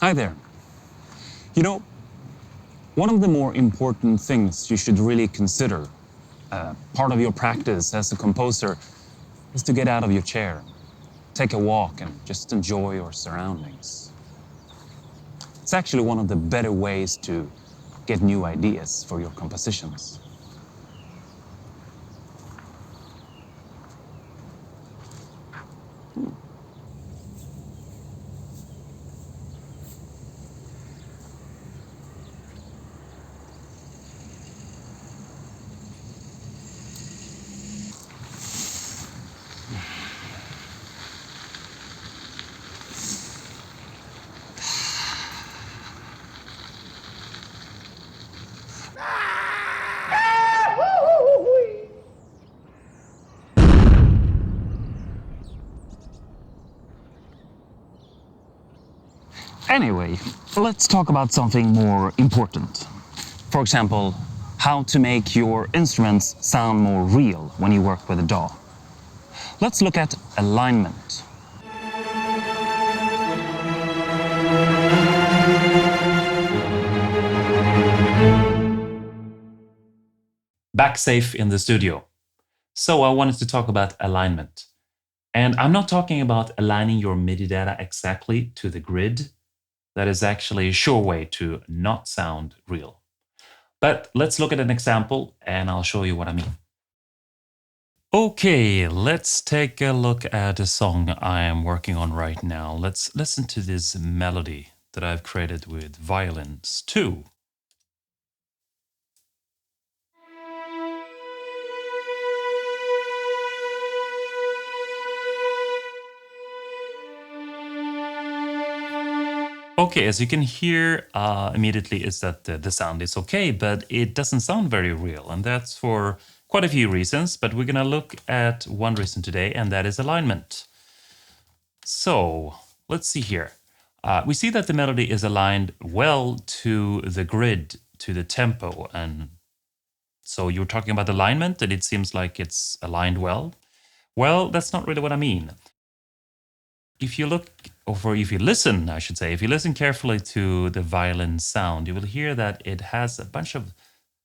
Hi there. You know, one of the more important things you should really consider, part of your practice as a composer, is to get out of your chair, take a walk, and just enjoy your surroundings. It's actually one of the better ways to get new ideas for your compositions. Anyway, let's talk about something more important. For example, how to make your instruments sound more real when you work with a DAW. Let's look at alignment. Back safe in the studio. So I wanted to talk about alignment. And I'm not talking about aligning your MIDI data exactly to the grid. That is actually a sure way to not sound real. But let's look at an example and I'll show you what I mean. Okay, let's take a look at a song I am working on right now. Let's listen to this melody that I've created with violins too. Okay, as you can hear immediately is that the sound is okay, but it doesn't sound very real. And that's for quite a few reasons, but we're gonna look at one reason today, and that is alignment. So let's see here. We see that the melody is aligned well to the grid, to the tempo. And so you're talking about alignment and it seems like it's aligned well. Well, that's not really what I mean. If you look, or if you listen, I should say, if you listen carefully to the violin sound, you will hear that it has a bunch of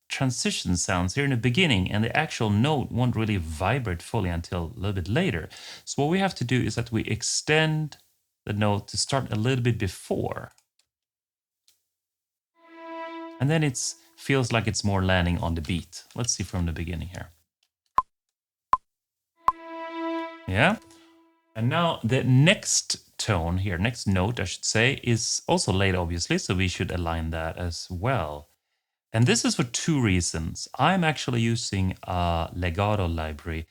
transition sounds here in the beginning, and the actual note won't really vibrate fully until a little bit later. So what we have to do is that we extend the note to start a little bit before. And then it feels like it's more landing on the beat. Let's see from the beginning here. Yeah. And now the next tone here, next note, I should say, is also late, obviously, so we should align that as well. And this is for two reasons. I'm actually using a legato library,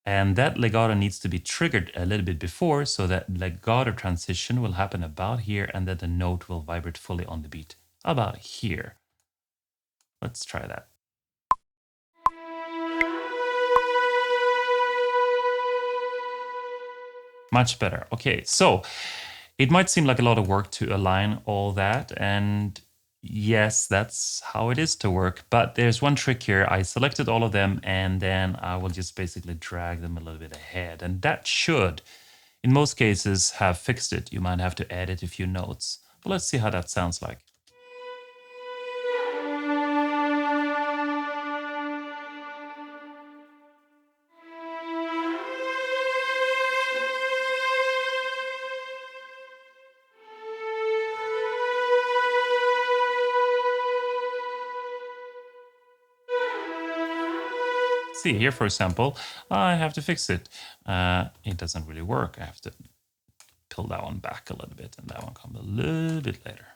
and that legato needs to be triggered a little bit before, so that legato transition will happen about here, and that the note will vibrate fully on the beat about here. Let's try that. Much better. Okay, so it might seem like a lot of work to align all that, and yes, that's how it is to work, but there's one trick here. I selected all of them, and then I will just basically drag them a little bit ahead, and that should, in most cases, have fixed it. You might have to edit a few notes, but let's see how that sounds like. See here, for example, I have to fix it. It doesn't really work. I have to pull that one back a little bit, and that one come a little bit later.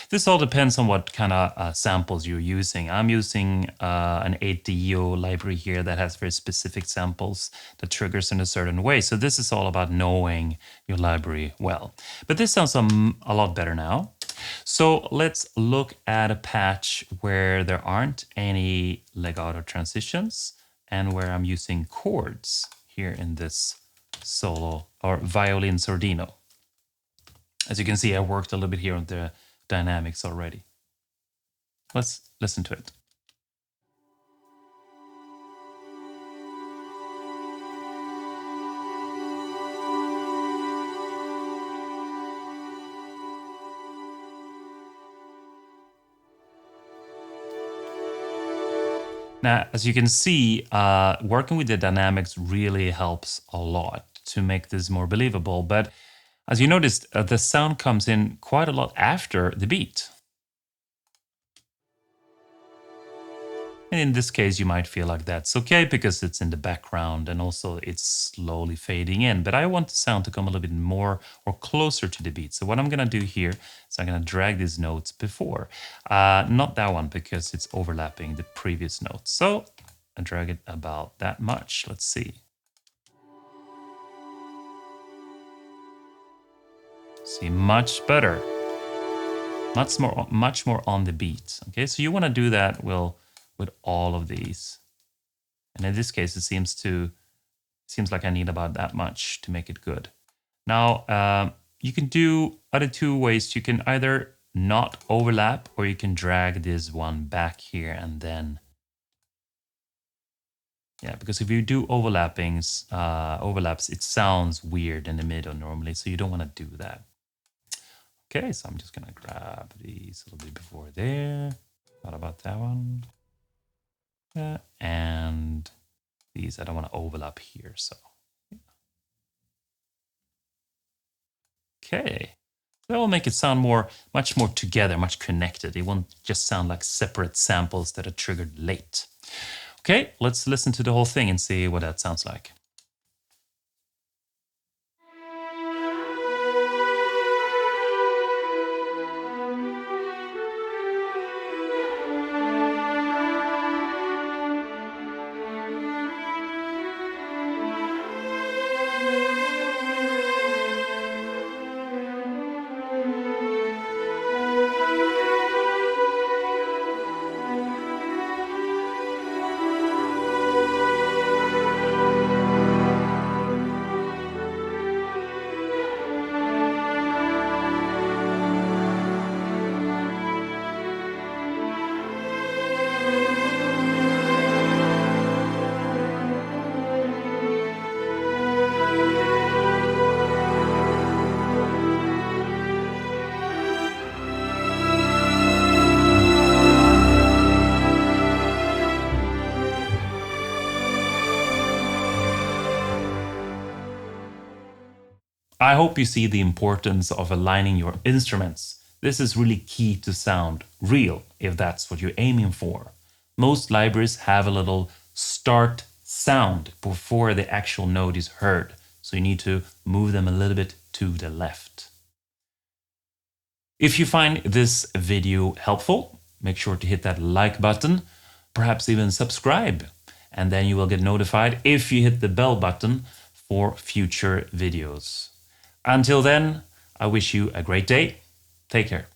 This all depends on what kind of samples you're using. I'm using an 8DO library here that has very specific samples that triggers in a certain way. So this is all about knowing your library well. But this sounds a lot better now. So let's look at a patch where there aren't any legato transitions and where I'm using chords here in this solo or violin sordino. As you can see, I worked a little bit here on the dynamics already. Let's listen to it. Now, as you can see, working with the dynamics really helps a lot to make this more believable. But as you noticed, the sound comes in quite a lot after the beat. And in this case, you might feel like that's okay because it's in the background and also it's slowly fading in. But I want the sound to come a little bit more or closer to the beat. So what I'm going to do here is I'm going to drag these notes before. Not that one because it's overlapping the previous notes. So I drag it about that much. Let's see. See, much better. Much more on the beat. Okay, so you want to do that with all of these. And in this case, it seems like I need about that much to make it good. Now, you can do other two ways. You can either not overlap, or you can drag this one back here and then, yeah, because if you do overlaps, it sounds weird in the middle normally, so you don't want to do that. Okay, so I'm just gonna grab these a little bit before there. What about that one? And these, I don't want to overlap here, so. Okay, that will make it sound much more together, much connected. It won't just sound like separate samples that are triggered late. Okay, let's listen to the whole thing and see what that sounds like. I hope you see the importance of aligning your instruments. This is really key to sound real, if that's what you're aiming for. Most libraries have a little start sound before the actual note is heard, so you need to move them a little bit to the left. If you find this video helpful, make sure to hit that like button, perhaps even subscribe, and then you will get notified if you hit the bell button for future videos. Until then, I wish you a great day. Take care.